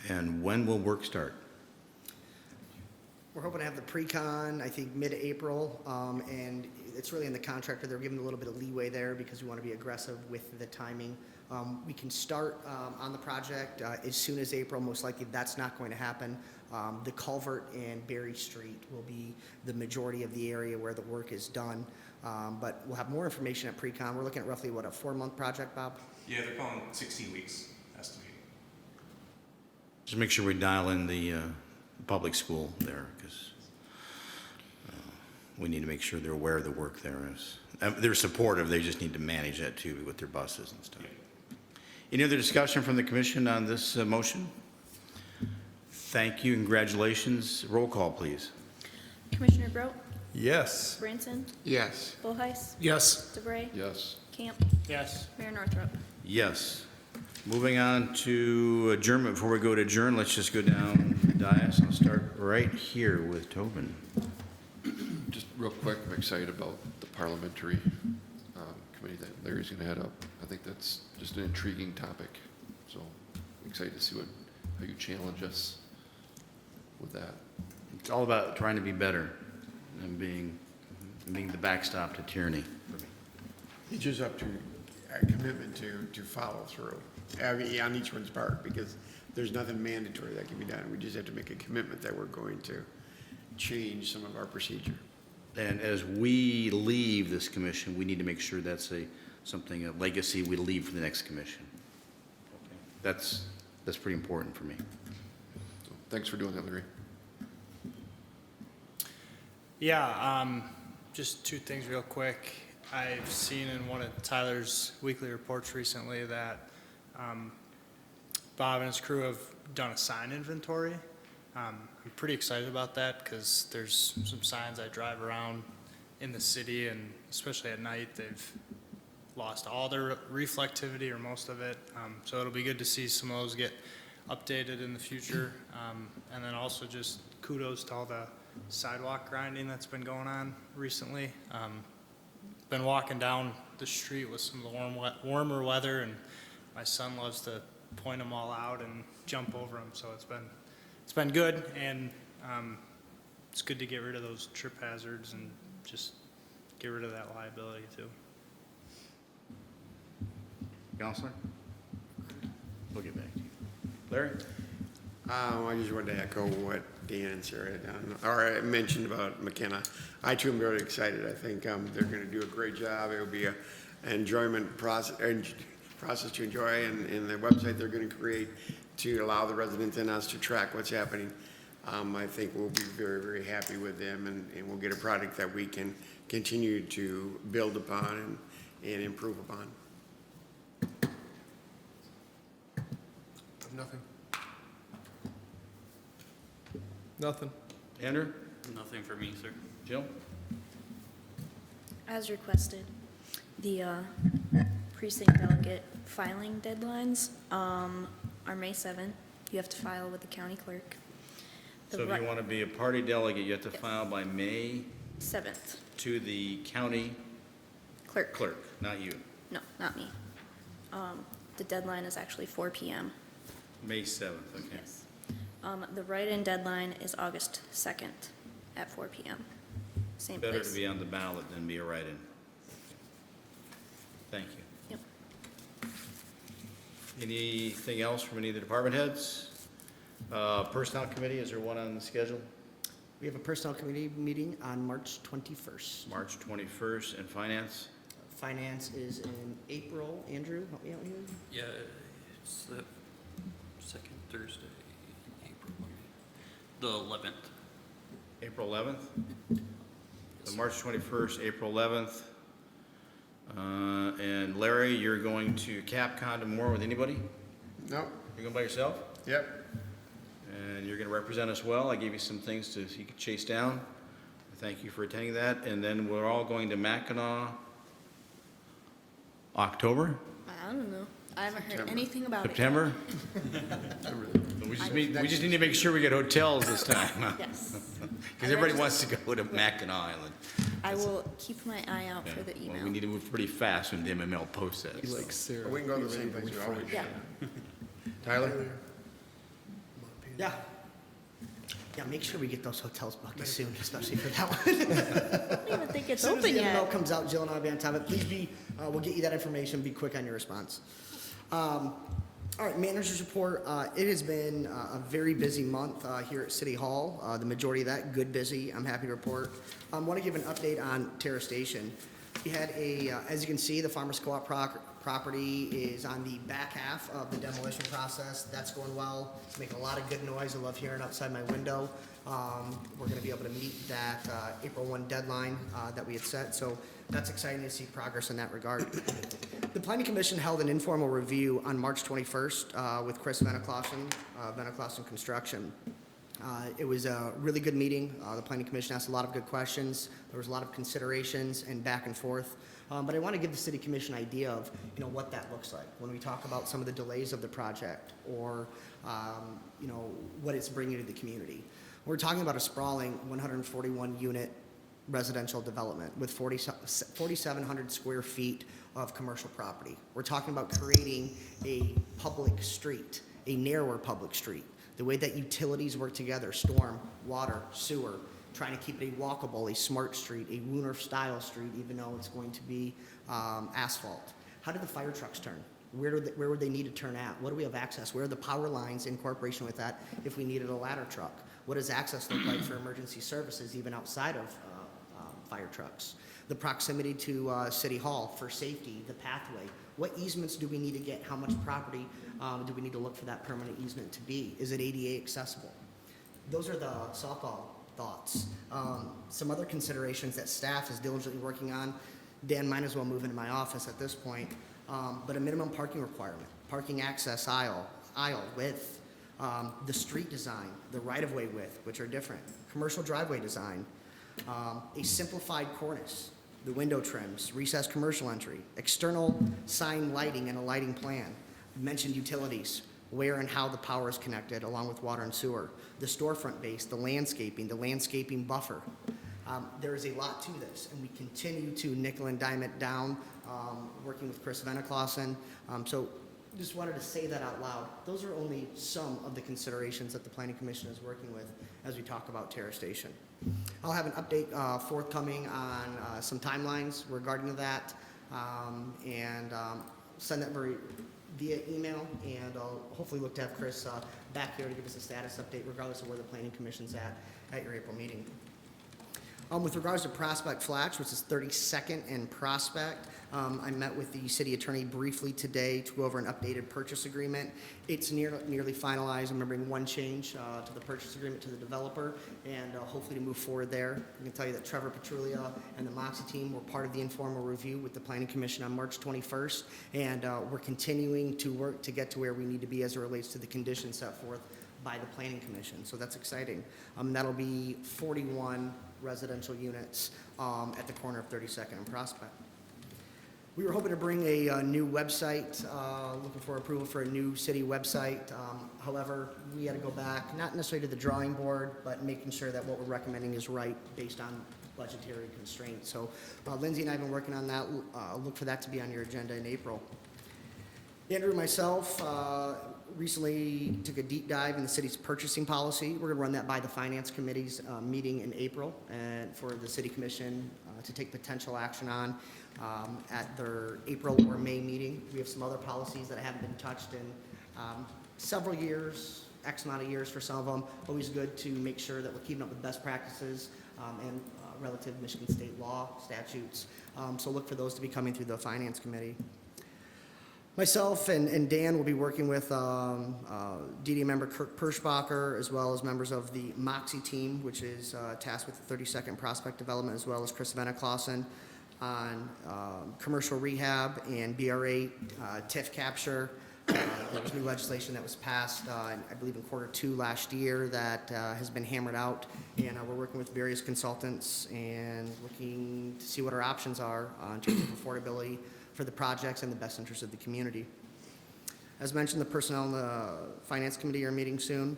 And when will work start? We're hoping to have the pre-con, I think, mid-April, and it's really in the contractor. They're giving a little bit of leeway there because we want to be aggressive with the timing. We can start on the project as soon as April. Most likely that's not going to happen. The culvert and Berry Street will be the majority of the area where the work is done. But we'll have more information at pre-con. We're looking at roughly, what, a 4-month project, Bob? Yeah, they're calling 16 weeks estimated. Just make sure we dial in the public school there, because we need to make sure they're aware of the work there is. They're supportive, they just need to manage that too with their buses and stuff. Any other discussion from the commission on this motion? Thank you, congratulations. Roll call, please. Commissioner Grote, Yes. Branson, Yes. Bullheis, Yes. DeVray, Yes. Camp, Yes. Mayor Northrop. Yes. Moving on to adjournment. Before we go to adjourn, let's just go down the dais. I'll start right here with Tobin. Just real quick, I'm excited about the parliamentary committee that Larry's going to head up. I think that's just an intriguing topic. So excited to see how you challenge us with that. It's all about trying to be better and being the backstop to tyranny. It's just up to a commitment to follow through on each one's part, because there's nothing mandatory that can be done. We just have to make a commitment that we're going to change some of our procedure. And as we leave this commission, we need to make sure that's a legacy we leave for the next commission. That's pretty important for me. So thanks for doing that, Larry. Yeah, just 2 things real quick. I've seen in one of Tyler's weekly reports recently that Bob and his crew have done a sign inventory. I'm pretty excited about that because there's some signs I drive around in the city, and especially at night, they've lost all their reflectivity or most of it. So it'll be good to see some of those get updated in the future. And then also just kudos to all the sidewalk grinding that's been going on recently. Been walking down the street with some of the warmer weather, and my son loves to point them all out and jump over them. So it's been good, and it's good to get rid of those trip hazards and just get rid of that liability too. Counselor? We'll get back to you. Larry? I just wanted to echo what Dan and Sarah had done, or I mentioned about McKenna. I too am very excited. I think they're going to do a great job. It will be an enjoyment process to enjoy, and the website they're going to create to allow the residents and us to track what's happening. I think we'll be very, very happy with them, and we'll get a product that we can continue to build upon and improve upon. Nothing. Nothing. Andrew? Nothing for me, sir. Jill? As requested, the precinct delegate filing deadlines are May 7th. You have to file with the county clerk. So if you want to be a party delegate, you have to file by May 7th. to the county clerk, not you. No, not me. The deadline is actually 4 PM. May 7th, okay. Yes. The write-in deadline is August 2nd at 4 PM. Same place. Better to be on the ballot than be a write-in. Thank you. Yep. Anything else from any of the department heads? Personnel committee, is there one on the schedule? We have a personnel committee meeting on March 21st. March 21st, and finance? Finance is in April. Andrew, help me out here. Yeah, it's the second Thursday in April. The 11th. April 11th? So March 21st, April 11th. And Larry, you're going to CapCon tomorrow with anybody? No, You're going by yourself? yep. And you're going to represent us well. I gave you some things to, you could chase down. Thank you for attending that. And then we're all going to Mackinac, October? I don't know. I haven't heard anything about September? We just need to make sure we get hotels this time. it. Yes. Because everybody wants to go to Mackinac Island. I will keep my eye out for the email. Well, we need to move pretty fast when the MML posts that. so. Sarah. We can go to the same place we always. Yeah. Tyler? Yeah. Yeah, make sure we get those hotels booked soon, especially for that one. I don't even think it's As soon as open the email yet. comes out, Jill and I will be on top of it. Please be, we'll get you that information. Be quick on your response. All right, manager's report. It has been a very busy month here at City Hall. The majority of that, good busy. I'm happy to report. I want to give an update on Terra Station. We had as you can see, the Farmers Co-op property is on the back half of the demolition process. That's going well. It's making a lot of good noise. I love hearing outside my window. We're going to be able to meet that April 1 deadline that we had set. So that's exciting to see progress in that regard. The Planning Commission held an informal review on March 21st with Chris Veneclausen Construction. It was a really good meeting. The Planning Commission asked a lot of good questions. There was a lot of considerations and back and forth. But I want to give the City Commission an idea of, what that looks like when we talk about some of the delays of the project or, what it's bringing to the community. We're talking about a sprawling 141-unit residential development with 4,700 square feet of commercial property. We're talking about creating a public street, a narrower public street. The way that utilities work together, storm, water, sewer, trying to keep it a walkable, a smart street, a Wooner-style street, even though it's going to be asphalt. How do the fire trucks turn? Where would they need to turn at? What do we have access? Where are the power lines in cooperation with that if we needed a ladder truck? What does access look like for emergency services, even outside of fire trucks? The proximity to City Hall for safety, the pathway. What easements do we need to get? How much property do we need to look for that permanent easement to be? Is it ADA accessible? Those are the softball thoughts. Some other considerations that staff is diligently working on. Dan might as well move into my office at this point. But a minimum parking requirement, parking access aisle width, the street design, the right-of-way width, which are different, commercial driveway design, a simplified cornice, the window trims, recessed commercial entry, external sign lighting and a lighting plan. I mentioned utilities, where and how the power is connected along with water and sewer, the storefront base, the landscaping buffer. There is a lot to this, and we continue to nickel and dime it down, working with Chris Veneclausen. So just wanted to say that out loud. Those are only some of the considerations that the Planning Commission is working with as we talk about Terra Station. I'll have an update forthcoming on some timelines regarding that, and send that via email, and I'll hopefully look to have Chris back here to give us a status update regardless of where the Planning Commission's at your April meeting. With regards to Prospect Flats, which is 32nd and Prospect, I met with the city attorney briefly today to go over an updated purchase agreement. It's nearly finalized. I'm remembering one change to the purchase agreement to the developer, and hopefully to move forward there. I can tell you that Trevor Petrulia and the Moxie team were part of the informal review with the Planning Commission on March 21st, and we're continuing to work to get to where we need to be as it relates to the conditions set forth by the Planning Commission. So that's exciting. That'll be 41 residential units at the corner of 32nd and Prospect. We were hoping to bring a new website, looking for approval for a new city website. However, we had to go back, not necessarily to the drawing board, but making sure that what we're recommending is right based on budgetary constraints. So Lindsay and I have been working on that. Look for that to be on your agenda in April. Andrew and myself recently took a deep dive in the city's purchasing policy. We're going to run that by the Finance Committee's meeting in April and for the City Commission to take potential action on at their April or May meeting. We have some other policies that haven't been touched in several years, X amount of years for some of them. Always good to make sure that we're keeping up with best practices and relative Michigan state law statutes. So look for those to be coming through the Finance Committee. Myself and Dan will be working with DD member Kirk Perschbacher, as well as members of the Moxie team, which is tasked with the 32nd prospect development, as well as Chris Veneclausen on commercial rehab and BR8 TIF capture. There was new legislation that was passed, I believe, in Q2 last year that has been hammered out, and we're working with various consultants and looking to see what our options are in terms of affordability for the projects and the best interest of the community. As mentioned, the personnel and the Finance Committee are meeting soon.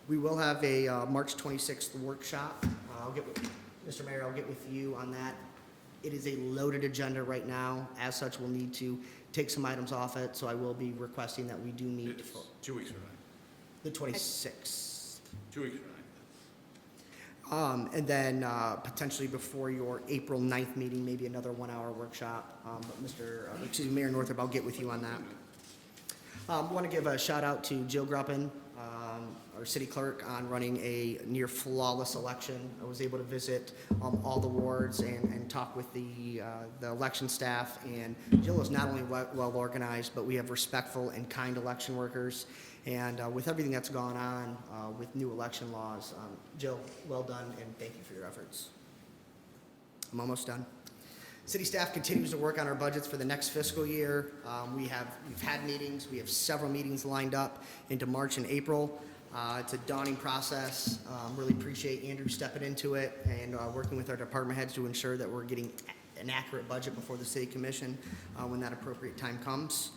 We will have a March 26th workshop. Mr. Mayor, I'll get with you on that. It is a loaded agenda right now. As such, we'll need to take some items off it, so I will be requesting that we do meet It's 2 weeks from now. the 26th. 2 weeks from now. And then potentially before your April 9th meeting, maybe another 1-hour workshop. But Mayor Northrup, I'll get with you on that. I want to give a shout out to Jill Gruppen, our city clerk, on running a near flawless election. I was able to visit all the wards and talk with the election staff. And Jill is not only well organized, but we have respectful and kind election workers. And with everything that's gone on with new election laws, Jill, well done, and thank you for your efforts. I'm almost done. City staff continues to work on our budgets for the next fiscal year. We've had meetings. We have several meetings lined up into March and April. It's a daunting process. Really appreciate Andrew stepping into it and working with our department heads to ensure that we're getting an accurate budget before the City Commission when that appropriate time comes.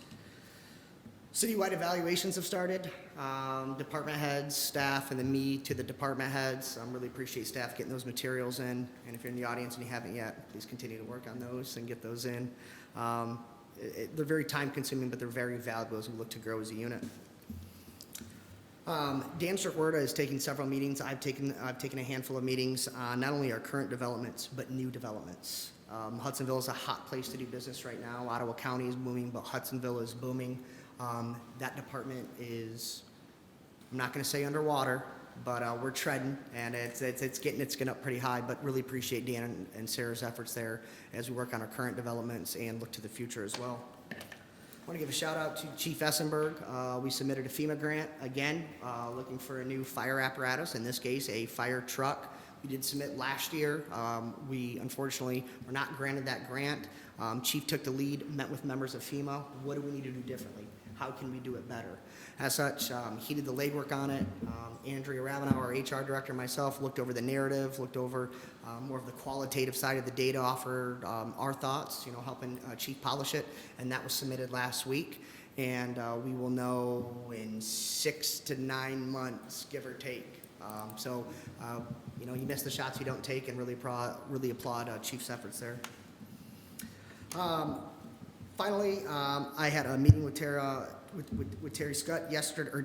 Citywide evaluations have started. Department heads, staff, and then me to the department heads. Really appreciate staff getting those materials in. And if you're in the audience and you haven't yet, please continue to work on those and get those in. They're very time consuming, but they're very valuable as we look to grow as a unit. Dan Strickwerda is taking several meetings. I've taken a handful of meetings on not only our current developments, but new developments. Hudsonville is a hot place to do business right now. Ottawa County is booming, but Hudsonville is booming. That department is, I'm not going to say underwater, but we're treading, and it's getting its skin up pretty high, but really appreciate Dan and Sarah's efforts there as we work on our current developments and look to the future as well. I want to give a shout out to Chief Essenberg. We submitted a FEMA grant again, looking for a new fire apparatus, in this case a fire truck. We did submit last year. We unfortunately were not granted that grant. Chief took the lead, met with members of FEMA. What do we need to do differently? How can we do it better? As such, he did the legwork on it. Andrea Ravenow, our HR director, myself, looked over the narrative, looked over more of the qualitative side of the data, offered our thoughts, helping Chief polish it, and that was submitted last week. And we will know in 6 to 9 months, give or take. You miss the shots you don't take, and really applaud Chief's efforts there. Finally, I had a meeting with Terry Scott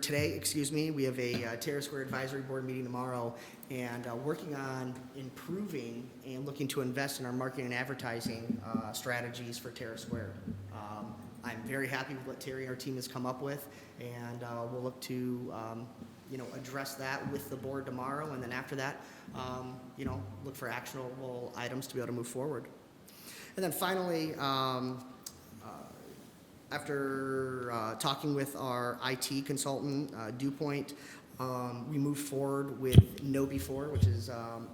today. We have a Terra Square Advisory Board meeting tomorrow, and working on improving and looking to invest in our marketing and advertising strategies for Terra Square. I'm very happy with what Terry and our team has come up with, and we'll look to address that with the board tomorrow, and then after that, look for actionable items to be able to move forward. And then finally, after talking with our IT consultant, DuPoint, we moved forward with Know Before, which is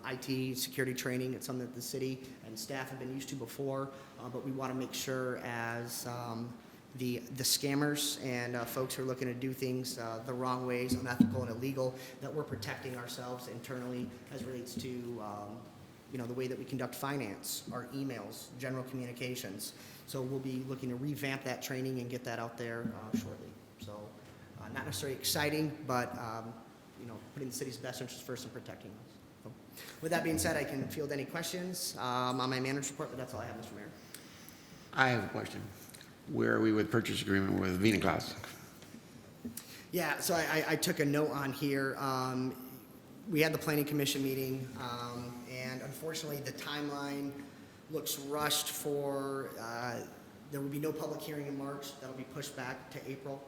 IT security training. It's something that the city and staff have been used to before, but we want to make sure as the scammers and folks who are looking to do things the wrong ways, unethical and illegal, that we're protecting ourselves internally as relates to the way that we conduct finance, our emails, general communications. So we'll be looking to revamp that training and get that out there shortly. So not necessarily exciting, but putting the city's best interests first and protecting us. So, with that being said, I can field any questions on my manager's report, but that's all I have, Mr. Mayor. I have a question. Where are we with purchase agreement with Vina Claus? Yeah, so I took a note on here. We had the planning commission meeting, and unfortunately, the timeline looks rushed for, there will be no public hearing in March. That'll be pushed back to April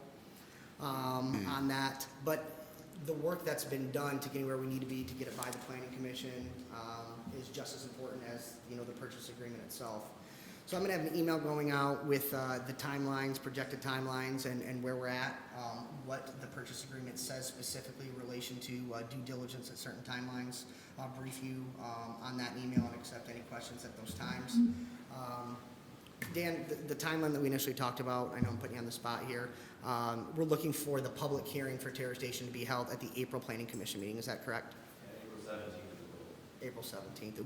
on that. But the work that's been done to getting where we need to be to get it by the planning commission is just as important as, the purchase agreement itself. So I'm going to have an email going out with the timelines, projected timelines, and where we're at, what the purchase agreement says specifically in relation to due diligence at certain timelines. I'll brief you on that email and accept any questions at those times. Dan, the timeline that we initially talked about, I know I'm putting you on the spot here, we're looking for the public hearing for Terrace Station to be held at the April Planning Commission meeting, is that correct? Yeah, April 17th. April 17th,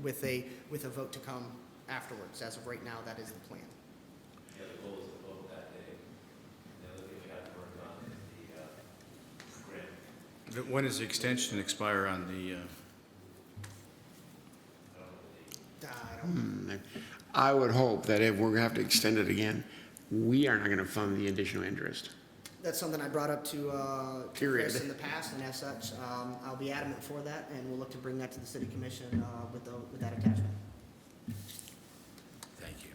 with a vote to come afterwards. As of right now, that is the plan. Yeah, the goal is to vote that day. The other thing we have to work on is the grant. When does the extension expire on the, I would hope that if we're going to have to extend it again, we are not going to fund the additional interest. That's something I brought up to Period. Chris in the past, and as such, I'll be adamant for that, and we'll look to bring that to the city commission with that attachment. Thank you.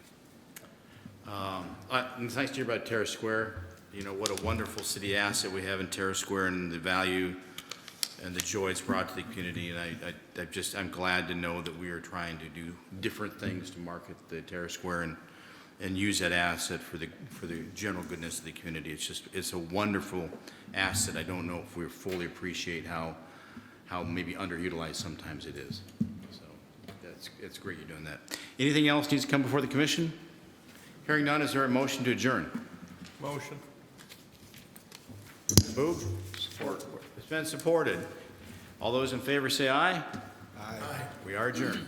It's nice to hear about Terrace Square. What a wonderful city asset we have in Terrace Square and the value and the joy it's brought to the community. And I'm glad to know that we are trying to do different things to market the Terrace Square and use that asset for the general goodness of the community. It's a wonderful asset. I don't know if we fully appreciate how maybe underutilized sometimes it is. So it's great you're doing that. Anything else needs to come before the commission? Hearing none, is there a motion to adjourn? Motion. Moved? Support. It's been supported. All those in favor say aye. Aye. We are adjourned.